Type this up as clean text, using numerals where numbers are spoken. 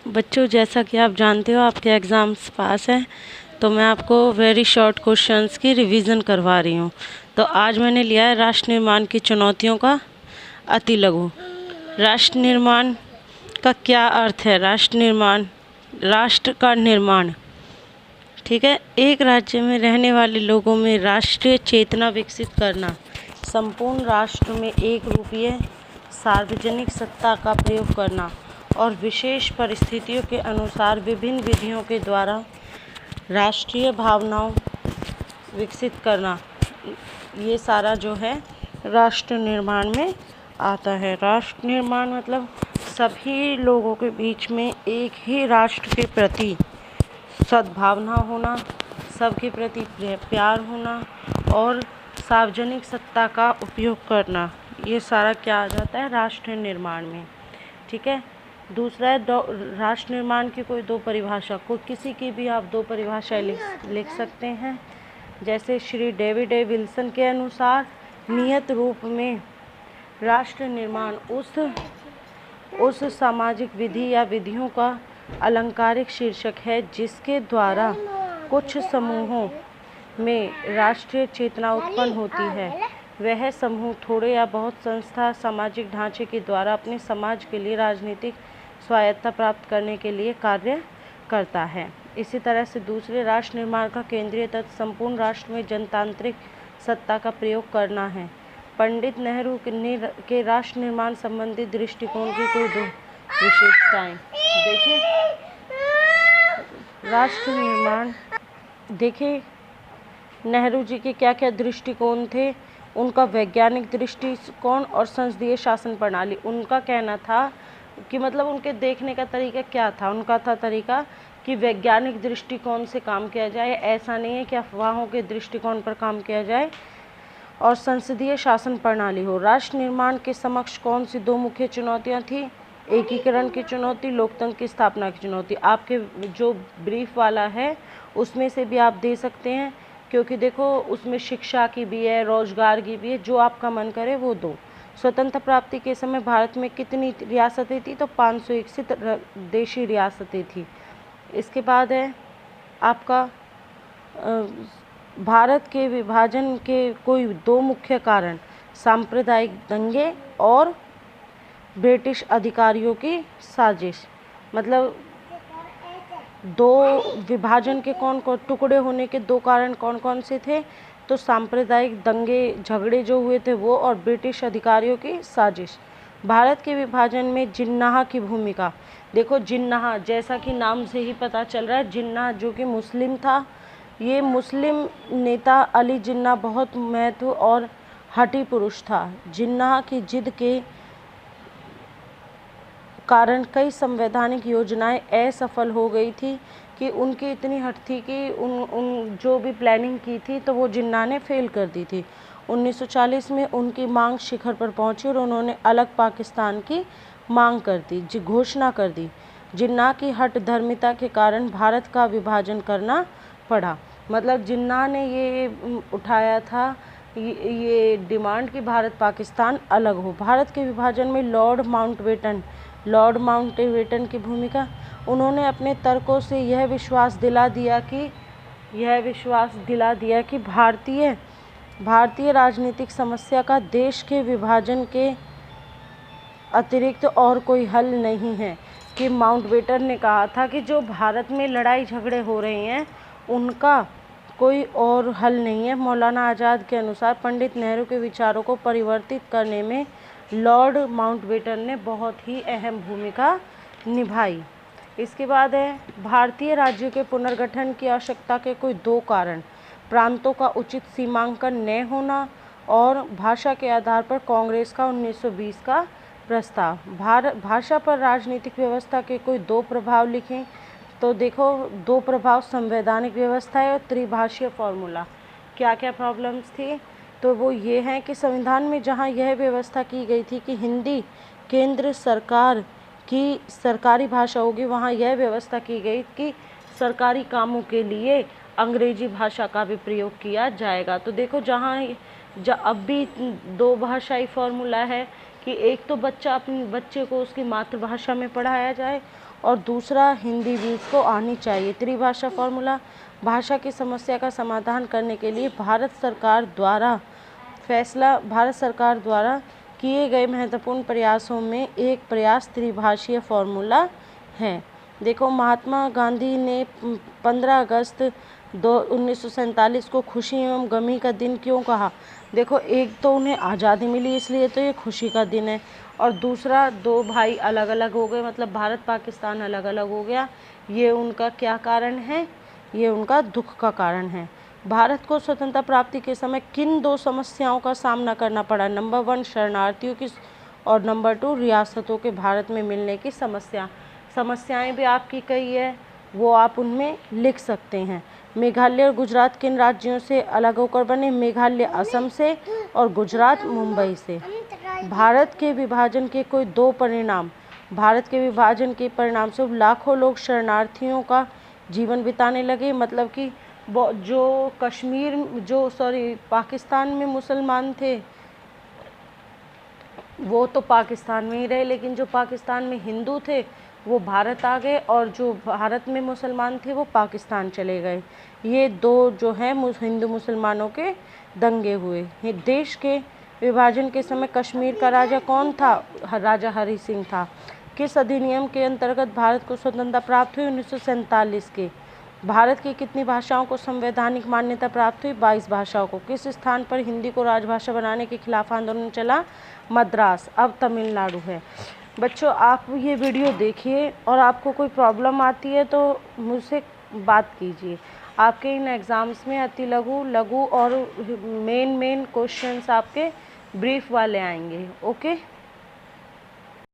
बच्चों, जैसा कि आप जानते हो आपके एग्ज़ाम्स पास हैं, तो मैं आपको वेरी शॉर्ट क्वेश्चंस की रिवीजन करवा रही हूँ। तो आज मैंने लिया है राष्ट्र निर्माण की चुनौतियों का अति लघु। राष्ट्र निर्माण का क्या अर्थ है? राष्ट्र निर्माण, राष्ट्र का निर्माण, ठीक है। एक राज्य में रहने वाले लोगों में राष्ट्रीय चेतना विकसित करना, संपूर्ण राष्ट्र में एक रूपीय सार्वजनिक सत्ता का प्रयोग करना और विशेष परिस्थितियों के अनुसार विभिन्न विधियों के द्वारा राष्ट्रीय भावनाओं विकसित करना, ये सारा जो है राष्ट्र निर्माण में आता है। राष्ट्र निर्माण मतलब सभी लोगों के बीच में एक ही राष्ट्र के प्रति सद्भावना होना, सबके प्रति प्यार होना और सार्वजनिक सत्ता का उपयोग करना, ये सारा क्या आ जाता है राष्ट्र निर्माण में, ठीक है। दूसरा है राष्ट्र निर्माण की कोई दो परिभाषा, कोई किसी की भी आप दो परिभाषाएं लिख सकते हैं। जैसे श्री डेविड ए विल्सन के अनुसार नियत रूप में राष्ट्र निर्माण उस सामाजिक विधि या विधियों का अलंकारिक शीर्षक है जिसके द्वारा कुछ समूहों में राष्ट्रीय चेतना उत्पन्न होती है। वह समूह थोड़े या बहुत संस्था सामाजिक ढांचे के द्वारा अपने समाज के लिए राजनीतिक स्वायत्तता प्राप्त करने के लिए कार्य करता है। इसी तरह से दूसरे राष्ट्र निर्माण का केंद्रीय तत्व संपूर्ण राष्ट्र में जनतांत्रिक सत्ता का प्रयोग करना है। पंडित नेहरू के राष्ट्र निर्माण संबंधी दृष्टिकोण की कोई दो विशेषताएं देखिए। राष्ट्र निर्माण, देखिए नेहरू जी के क्या क्या दृष्टिकोण थे। उनका वैज्ञानिक दृष्टिकोण और संसदीय शासन प्रणाली, उनका कहना था कि मतलब उनके देखने का तरीका क्या था, उनका था तरीका कि वैज्ञानिक दृष्टिकोण से काम किया जाए, ऐसा नहीं है कि अफवाहों के दृष्टिकोण पर काम किया जाए, और संसदीय शासन प्रणाली हो। राष्ट्र निर्माण के समक्ष कौन सी दो मुख्य चुनौतियां थी? एकीकरण की चुनौती, लोकतंत्र की स्थापना की चुनौती। आपके जो ब्रीफ वाला है उसमें से भी आप दे सकते हैं, क्योंकि देखो उसमें शिक्षा की भी है, रोजगार की भी है, जो आपका मन करे वो दो। स्वतंत्र प्राप्ति के समय भारत में कितनी रियासतें थी? तो 561 देशी रियासतें थी। इसके बाद है आपका भारत के विभाजन के कोई दो मुख्य कारण, सांप्रदायिक दंगे और ब्रिटिश अधिकारियों की साजिश। मतलब दो विभाजन के कौन कौन टुकड़े होने के दो कारण कौन कौन से थे? तो सांप्रदायिक दंगे झगड़े जो हुए थे वो, और ब्रिटिश अधिकारियों की साजिश। भारत के विभाजन में जिन्नाह की भूमिका, देखो जिन्नाह जैसा कि नाम से ही पता चल रहा है, जिन्नाह जो कि मुस्लिम था, ये मुस्लिम नेता अली जिन्ना बहुत महत्व और हठी पुरुष था। जिन्नाह की जिद के कारण कई संवैधानिक योजनाएं असफल हो गई थी कि उनकी इतनी हट थी कि उन जो भी प्लानिंग की थी तो वो जिन्ना ने फेल कर दी थी। 1940 में उनकी मांग शिखर पर पहुंची और उन्होंने अलग पाकिस्तान की मांग कर दी, घोषणा कर दी। जिन्ना की हठ धर्मिता के कारण भारत का विभाजन करना पड़ा। मतलब जिन्ना ने ये उठाया था ये डिमांड कि भारत पाकिस्तान अलग हो। भारत के विभाजन में लॉर्ड माउंटबेटन की भूमिका, उन्होंने अपने तर्कों से यह विश्वास दिला दिया कि भारतीय राजनीतिक समस्या का देश के विभाजन के अतिरिक्त और कोई हल नहीं है। कि माउंटबेटन ने कहा था कि जो भारत में लड़ाई झगड़े हो रहे हैं उनका कोई और हल नहीं है। मौलाना आज़ाद के अनुसार पंडित नेहरू के विचारों को परिवर्तित करने में लॉर्ड माउंटबेटन ने बहुत ही अहम भूमिका निभाई। इसके बाद है भारतीय राज्य के पुनर्गठन की आवश्यकता के कोई दो कारण, प्रांतों का उचित सीमांकन न होना और भाषा के आधार पर कांग्रेस का 1920 का प्रस्ताव। भाषा पर राजनीतिक व्यवस्था के कोई दो प्रभाव लिखें। तो देखो दो प्रभाव, संवैधानिक व्यवस्था है और त्रिभाषीय फॉर्मूला। क्या क्या प्रॉब्लम्स थी? तो वो ये हैं कि संविधान में जहाँ यह व्यवस्था की गई थी कि हिंदी केंद्र सरकार की सरकारी भाषा होगी, वहाँ यह व्यवस्था की गई कि सरकारी कामों के लिए अंग्रेजी भाषा का भी प्रयोग किया जाएगा। तो देखो अब भी दो भाषाई फॉर्मूला है कि एक तो बच्चा अपने बच्चे को उसकी मातृभाषा में पढ़ाया जाए और दूसरा हिंदी भी उसको आनी चाहिए। त्रिभाषा फॉर्मूला भाषा की समस्या का समाधान करने के लिए भारत सरकार द्वारा किए गए महत्वपूर्ण प्रयासों में एक प्रयास त्रिभाषीय फॉर्मूला है। देखो, महात्मा गांधी ने 15 अगस्त 1947 को खुशी एवं गमी का दिन क्यों कहा? देखो, एक तो उन्हें आज़ादी मिली इसलिए तो ये खुशी का दिन है, और दूसरा दो भाई अलग अलग हो गए, मतलब भारत पाकिस्तान अलग अलग हो गया, ये उनका क्या कारण है? ये उनका दुख का कारण है। भारत को स्वतंत्रता प्राप्ति के समय किन दो समस्याओं का सामना करना पड़ा? नंबर 1 शरणार्थियों की, और नंबर 2 रियासतों के भारत में मिलने की समस्याएं भी आपकी कई है, वो आप उनमें लिख सकते हैं। मेघालय और गुजरात किन राज्यों से अलग होकर बने? मेघालय असम से और गुजरात मुंबई से। भारत के विभाजन के कोई दो परिणाम। भारत के विभाजन के परिणाम स्वरूप लाखों लोग शरणार्थियों का जीवन बिताने लगे, मतलब कि पाकिस्तान में मुसलमान थे वो तो पाकिस्तान में ही रहे, लेकिन जो पाकिस्तान में हिंदू थे वो भारत आ गए, और जो भारत में मुसलमान थे वो पाकिस्तान चले गए। ये दो जो हैं हिंदू मुसलमानों के दंगे हुए। ये देश के विभाजन के समय कश्मीर का राजा कौन था? राजा हरि सिंह था। किस अधिनियम के अंतर्गत भारत को स्वतंत्रता प्राप्त हुई? 1947 के। भारत की कितनी भाषाओं को संवैधानिक मान्यता प्राप्त हुई? 22 भाषाओं को। किस स्थान पर हिंदी को राजभाषा बनाने के खिलाफ आंदोलन चला? मद्रास, अब तमिलनाडु है। बच्चों, आप ये वीडियो देखिए और आपको कोई प्रॉब्लम आती है तो मुझसे बात कीजिए। आपके इन एग्ज़ाम्स में अति लघु, लघु और मेन क्वेश्चंस आपके ब्रीफ वाले आएंगे। ओके।